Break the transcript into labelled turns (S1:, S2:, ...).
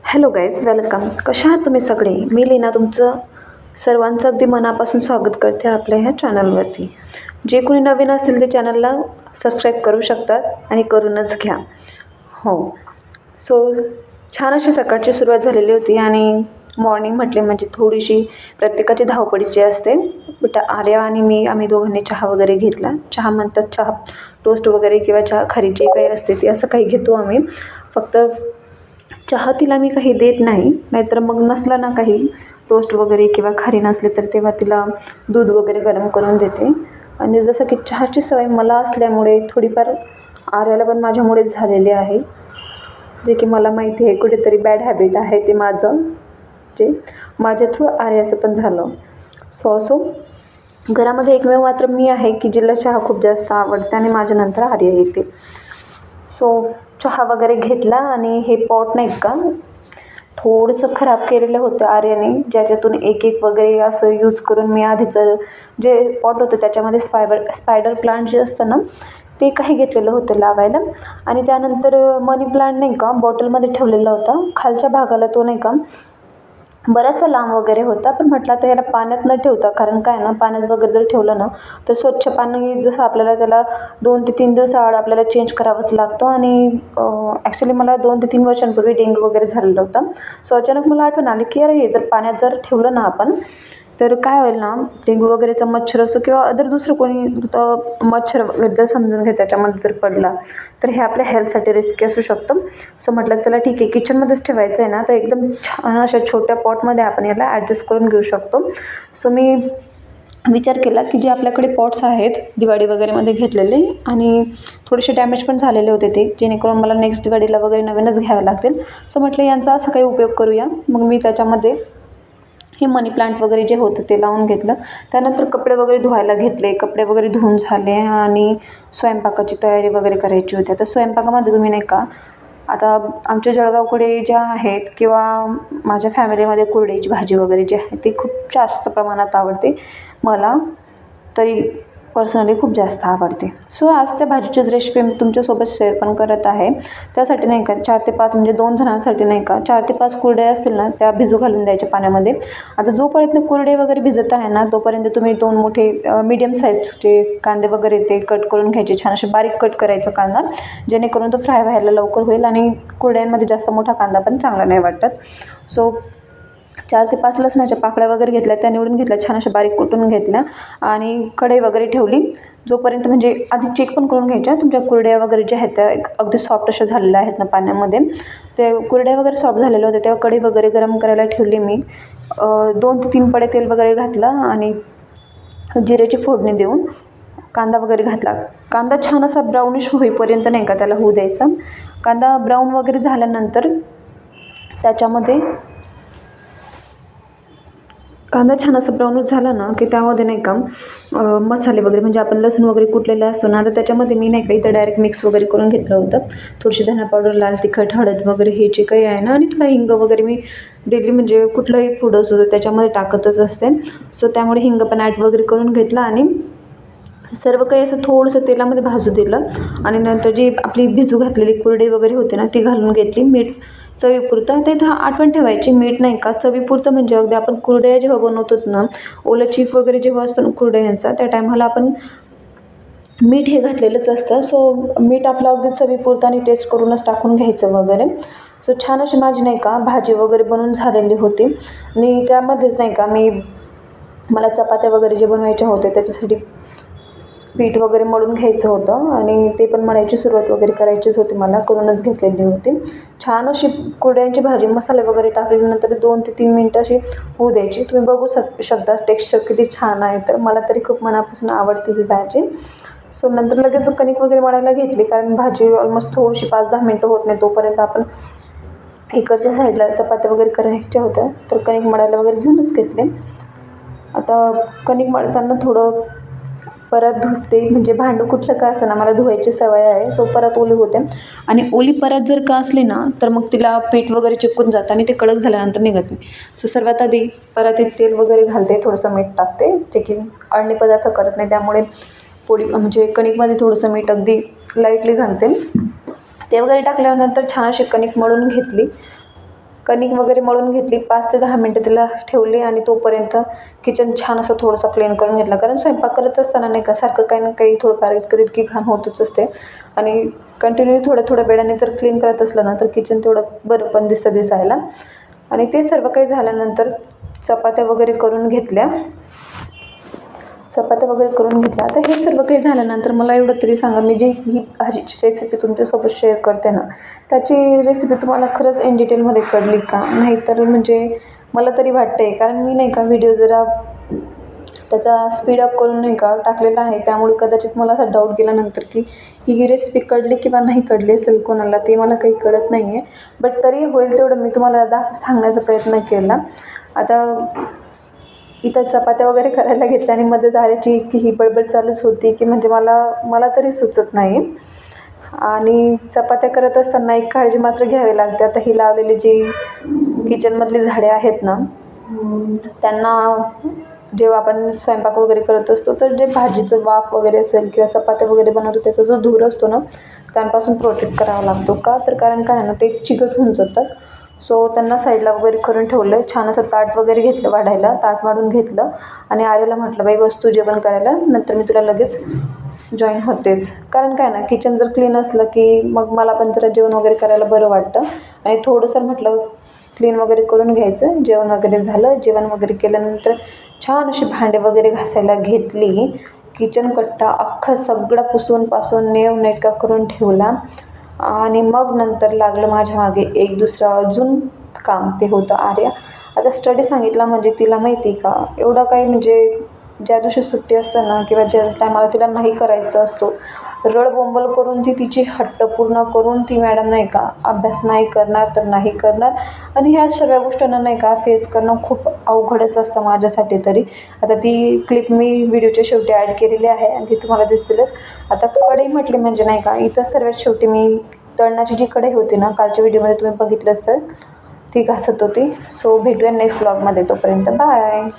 S1: Hello guys, welcome. कशा आहात तुम्ही सगळे? मी लीना तुमचं सर्वांचं अगदी मनापासून स्वागत करते आपल्या ह्या चॅनलवरती. जे कोणी नवीन असतील ते चॅनलला सबस्क्राईब करू शकतात आणि करूनच घ्या. हो, सो छान अशी सकाळची सुरुवात झालेली होती आणि मॉर्निंग म्हटले म्हणजे थोडीशी प्रत्येकाची धावपळीची असते. बट आर्या आणि मी आम्ही दोघांनी चहा वगैरे घेतला. चहा म्हणतात चहा, टोस्ट वगैरे किंवा चहा खारी जे काही असते ते असं काही घेतो आम्ही. फक्त चहा तिला मी काही देत नाही, नाहीतर मग नसला ना काही टोस्ट वगैरे किंवा खारी नसले तर तेव्हा तिला दूध वगैरे गरम करून देते. आणि जसं की चहाची सवय मला असल्यामुळे थोडीफार आर्याला पण माझ्यामुळेच झालेली आहे, जे की मला माहिती आहे कुठेतरी बॅड हॅबिट आहे ते माझं, जे माझ्या थ्रू आर्याचं पण झालं. सो घरामध्ये एकमेव मात्र मी आहे की जिला चहा खूप जास्त आवडते आणि माझ्यानंतर आर्या येते. सो चहा वगैरे घेतला आणि हे पॉट नाही का थोडंसं खराब केलेलं होतं आर्याने, ज्याच्यातून एक एक वगैरे असं यूज करून मी आधीचं जे पॉट होतं त्याच्यामध्ये स्पायडर प्लांट जे असतं ना ते काही घेतलेलं होतं लावायला. आणि त्यानंतर मनी प्लांट नाही का बॉटलमध्ये ठेवलेला होता. खालच्या भागाला तो नाही का बराचसा लांब वगैरे होता, पण म्हटलं आता याला पाण्यात न ठेवता, कारण काय ना पाण्यात वगैरे जर ठेवलं ना तर स्वच्छ पाणी जसं आपल्याला त्याला 2 ते 3 दिवसाआड आपल्याला चेंज करावंच लागतं. आणि ॲक्च्युली मला 2 ते 3 वर्षांपूर्वी डेंग्यू वगैरे झालेलं होतं. सो अचानक मला आठवण आली की अरे हे जर पाण्यात जर ठेवलं ना आपण तर काय होईल ना, डेंग्यू वगैरेचा मच्छर असो किंवा अदर दुसरं कोणी मच्छर वगैरे जर समजून घ्या त्याच्यामध्ये जर पडला तर हे आपल्या हेल्थसाठी रिस्की असू शकतं. सो म्हटलं चला ठीक आहे, किचनमध्येच ठेवायचं आहे ना तर एकदम छान अशा छोट्या पॉटमध्ये आपण याला ॲडजस्ट करून घेऊ शकतो. सो मी विचार केला की जे आपल्याकडे पॉट्स आहेत दिवाळी वगैरेमध्ये घेतलेले आणि थोडेसे डॅमेज पण झालेले होते ते, जेणेकरून मला नेक्स्ट दिवाळीला वगैरे नवीनच घ्यावे लागतील. सो म्हटलं यांचा असा काही उपयोग करूया. मग मी त्याच्यामध्ये हे मनी प्लांट वगैरे जे होतं ते लावून घेतलं. त्यानंतर कपडे वगैरे धुवायला घेतले. कपडे वगैरे धुवून झाले आणि स्वयंपाकाची तयारी वगैरे करायची होती. आता स्वयंपाकामध्ये तुम्ही नाही का, आता आमच्या जळगावकडे ज्या आहेत किंवा माझ्या फॅमिलीमध्ये कुरडईची भाजी वगैरे जी आहे ती खूप जास्त प्रमाणात आवडते मला, तरी पर्सनली खूप जास्त आवडते. सो आज त्या भाजीचीच रेसिपी मी तुमच्यासोबत शेअर पण करत आहे. त्यासाठी नाही का 4 ते 5 म्हणजे 2 जणांसाठी नाही का 4 ते 5 कुरडया असतील ना त्या भिजू घालून द्यायच्या पाण्यामध्ये. आता जोपर्यंत कुरडे वगैरे भिजत आहे ना तोपर्यंत तुम्ही 2 मोठे मीडियम साईजचे कांदे वगैरे ते कट करून घ्यायचे, छान असे बारीक कट करायचा कांदा, जेणेकरून तो फ्राय व्हायला लवकर होईल आणि कुरड्यांमध्ये जास्त मोठा कांदा पण चांगला नाही वाटत. सो 4 ते 5 लसणाच्या पाकळ्या वगैरे घेतल्या, त्या निवडून घेतल्या, छान अशा बारीक कुटून घेतल्या आणि कढई वगैरे ठेवली. जोपर्यंत म्हणजे आधी चेक पण करून घ्यायच्या तुमच्या कुरड्या वगैरे ज्या आहेत त्या अगदी सॉफ्ट अशा झालेल्या आहेत ना पाण्यामध्ये. ते कुरड्या वगैरे सॉफ्ट झालेल्या होत्या तेव्हा कढई वगैरे गरम करायला ठेवली मी. 2 ते 3 पडे तेल वगैरे घातलं आणि जिऱ्याची फोडणी देऊन कांदा वगैरे घातला. कांदा छान असा ब्राउनिश होईपर्यंत नाही का त्याला होऊ द्यायचा. कांदा ब्राऊन वगैरे झाल्यानंतर त्याच्यामध्ये कांदा छान असं ब्राऊनच झाला ना की त्यामध्ये नाही का मसाले वगैरे म्हणजे आपण लसूण वगैरे कुटलेलं असतो ना तर त्याच्यामध्ये मी नाही का इथं डायरेक्ट मिक्स वगैरे करून घेतलं होतं. थोडीशी धना पावडर, लाल तिखट, हळद वगैरे हे जे काही आहे ना आणि थोडा हिंग वगैरे मी डेली म्हणजे कुठलंही फूड असतो तर त्याच्यामध्ये टाकतच असते. सो त्यामुळे हिंग पण ॲड वगैरे करून घेतला आणि सर्व काही असं थोडंसं तेलामध्ये भाजू दिलं आणि नंतर जी आपली भिजू घातलेली कुरडई वगैरे होते ना ती घालून घेतली. मीठ चवीपुरतं, ते इथं आठवण ठेवायची मीठ नाही का चवीपुरतं, म्हणजे अगदी आपण कुरडया जेव्हा बनवतो ना ओलं चीक वगैरे जेव्हा असतो ना कुरडयांचा त्या टायमाला आपण मीठ हे घातलेलंच असतं. सो मीठ आपलं अगदी चवीपुरतं आणि टेस्ट करूनच टाकून घ्यायचं वगैरे. सो छान अशी माझी नाही का भाजी वगैरे बनवून झालेली होती आणि त्यामध्येच नाही का मला चपात्या वगैरे जे बनवायच्या होत्या त्याच्यासाठी पीठ वगैरे मळून घ्यायचं होतं आणि ते पण मळायची सुरुवात वगैरे करायचीच होती, मला करूनच घेतलेली होती. छान अशी कुरड्यांची भाजी मसाले वगैरे टाकल्यानंतर 2 ते 3 मिनटं अशी होऊ द्यायची. तुम्ही बघू शकता टेक्स्चर किती छान आहे, तर मला तरी खूप मनापासून आवडते ही भाजी. सो नंतर लगेच कणिक वगैरे मळायला घेतली, कारण भाजी ऑलमोस्ट थोडीशी 5-10 मिनटं होत नाही तोपर्यंत आपण इकडच्या साईडला चपात्या वगैरे करायच्या होत्या, तर कणिक मळायला वगैरे घेऊनच घेतले. आता कणिक मळताना थोडं परत धुते, म्हणजे भांडं कुठलं का असतं ना मला धुवायची सवय आहे. सो परत ओली होते आणि ओली परत जर का असली ना तर मग तिला पीठ वगैरे चिपकून जातं आणि ते कडक झाल्यानंतर निघत नाही. सो सर्वात आधी परातीत तेल वगैरे घालते, थोडंसं मीठ टाकते, जे की अळणी पदार्थ करत नाही त्यामुळे पोळी म्हणजे कणिकमध्ये थोडंसं मीठ अगदी लाईटली घालते. ते वगैरे टाकल्यानंतर छान अशी कणिक मळून घेतली. कणिक वगैरे मळून घेतली, 5 ते 10 मिनटं तिला ठेवली आणि तोपर्यंत किचन छान असं थोडंसं क्लीन करून घेतलं. कारण स्वयंपाक करत असताना नाही का सारखं काही ना काही थोडंफार इतकं तितकी घाण होतच असते आणि कंटिन्यू थोड्या वेळाने जर क्लीन करत असलं ना तर किचन तेवढं बरं पण दिसतं दिसायला. आणि ते सर्व काही झाल्यानंतर चपात्या वगैरे करून घेतल्या. आता हे सर्व काही झाल्यानंतर मला एवढं तरी सांगा, मी जी ही भाजीची रेसिपी तुमच्यासोबत शेअर करते ना, त्याची रेसिपी तुम्हाला खरंच इन डिटेलमध्ये कळली का? नाहीतर म्हणजे मला तरी वाटतं आहे, कारण मी नाही का व्हिडिओ जरा त्याचा स्पीडअप करून नाही का टाकलेला आहे, त्यामुळे कदाचित मला असा डाऊट गेल्यानंतर की ही रेसिपी कळली किंवा नाही कळली असेल कोणाला, ते मला काही कळत नाही आहे. बट तरी होईल तेवढं मी तुम्हाला सांगण्याचा प्रयत्न केला. आता इथं चपात्या वगैरे करायला घेतल्या आणि मध्ये झाल्याची इतकी ही बडबड चालूच होती की म्हणजे मला तरी सुचत नाही. आणि चपात्या करत असताना एक काळजी मात्र घ्यावी लागते. आता ही लावलेली जी किचनमधली झाडे आहेत ना, त्यांना जेव्हा आपण स्वयंपाक वगैरे करत असतो तर जे भाजीचं वाफ वगैरे असेल किंवा चपात्या वगैरे बनवतो त्याचा जो धूर असतो ना, त्यांपासून प्रोटेक्ट करावा लागतो. का तर कारण काय ना, ते चिकट होऊन जातात. सो त्यांना साईडला वगैरे करून ठेवलं. छान असं ताट वगैरे घेतलं वाढायला, ताट वाढून घेतलं आणि आर्याला म्हटलं, बाई बस तू जेवण करायला, नंतर मी तुला लगेच जॉईन होतेच. कारण काय ना, किचन जर क्लीन असलं की मग मला पण जरा जेवण वगैरे करायला बरं वाटतं. आणि थोडंसं म्हटलं क्लीन वगैरे करून घ्यायचं. जेवण वगैरे झालं. जेवण वगैरे केल्यानंतर छान अशी भांडे वगैरे घासायला घेतली. किचन कट्टा अख्खा सगळा पुसून पासून नेटका करून ठेवला आणि मग नंतर लागलं माझ्या मागे एक दुसरं अजून काम, ते होतं आर्या. आता स्टडी सांगितला म्हणजे तिला माहिती का, एवढं काही म्हणजे ज्या दिवशी सुट्टी असतं ना किंवा ज्या टायमाला तिला नाही करायचं असतो, रडबोंबल करून ती तिची हट्ट पूर्ण करून ती मॅडम नाही का अभ्यास नाही करणार तर नाही करणार. आणि ह्या सगळ्या गोष्टींना नाही का फेस करणं खूप अवघडच असतं माझ्यासाठी तरी. आता ती क्लिप मी व्हिडिओच्या शेवटी ॲड केलेली आहे आणि ती तुम्हाला दिसेलच. आता कढई म्हटली म्हणजे नाही का, इथं सर्वात शेवटी मी तळणाची जी कढई होती ना, कालच्या व्हिडिओमध्ये तुम्ही बघितलंच तर ती घासत होती. सो भेटूया नेक्स्ट ब्लॉगमध्ये, तोपर्यंत बाय.